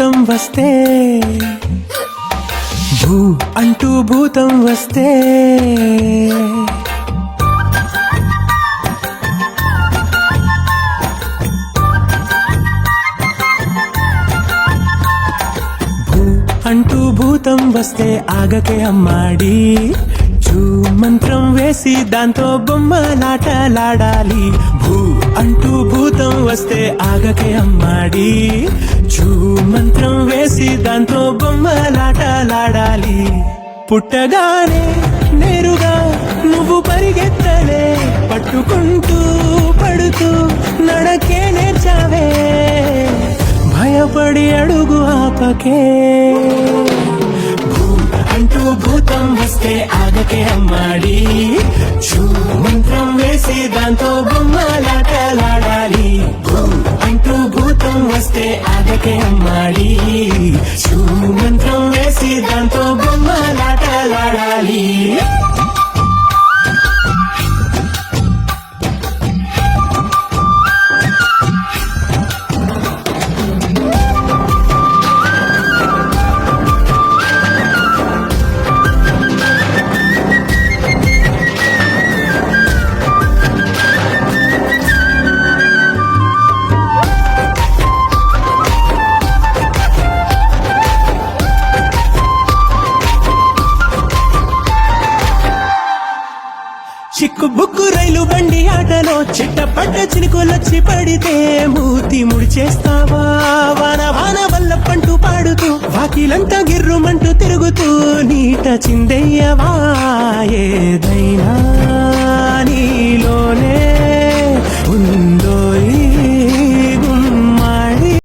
భూతం వస్తే భూ అంటూ భూతం వస్తే అంటూ భూతం వస్తే ఆగకే అమ్మాడి చూ మంత్రం వేసి దాంతో బొమ్మలాటలాడాలి భూ అంటూ భూతం వస్తే ఆగకే అమ్మాడి చూ మంత్రం వేసి దాంతో బొమ్మలాటలాడాలి పుట్టగానే నేరుగా నువ్వు పరిగెత్తలే పట్టుకుంటూ పడుతూ నడకే నేర్చావే భయపడి అడుగు ఆపకే భూ అంటూ భూతం వస్తే ఆగకే అమ్మాడి చూ మంత్రం వేసి దాంతో బొమ్మలాటలాడాలి భూ అంటూ భూతం వస్తే ఆగకే అమ్మాడి చూ మంత్రం వేసి దాంతో బొమ్మలాటలాడాలి చిక్కు బుక్కు రైలు బండి ఆటలో చిట్టపడ్డ చినుకులొచ్చి పడితే మూతి ముడిచేస్తావా వాన వాన వల్ల పంటూ పాడుతూ వాకిలంతా గిర్రుమంటూ తిరుగుతూ నీట చిందెయ్యవా ఏదైనా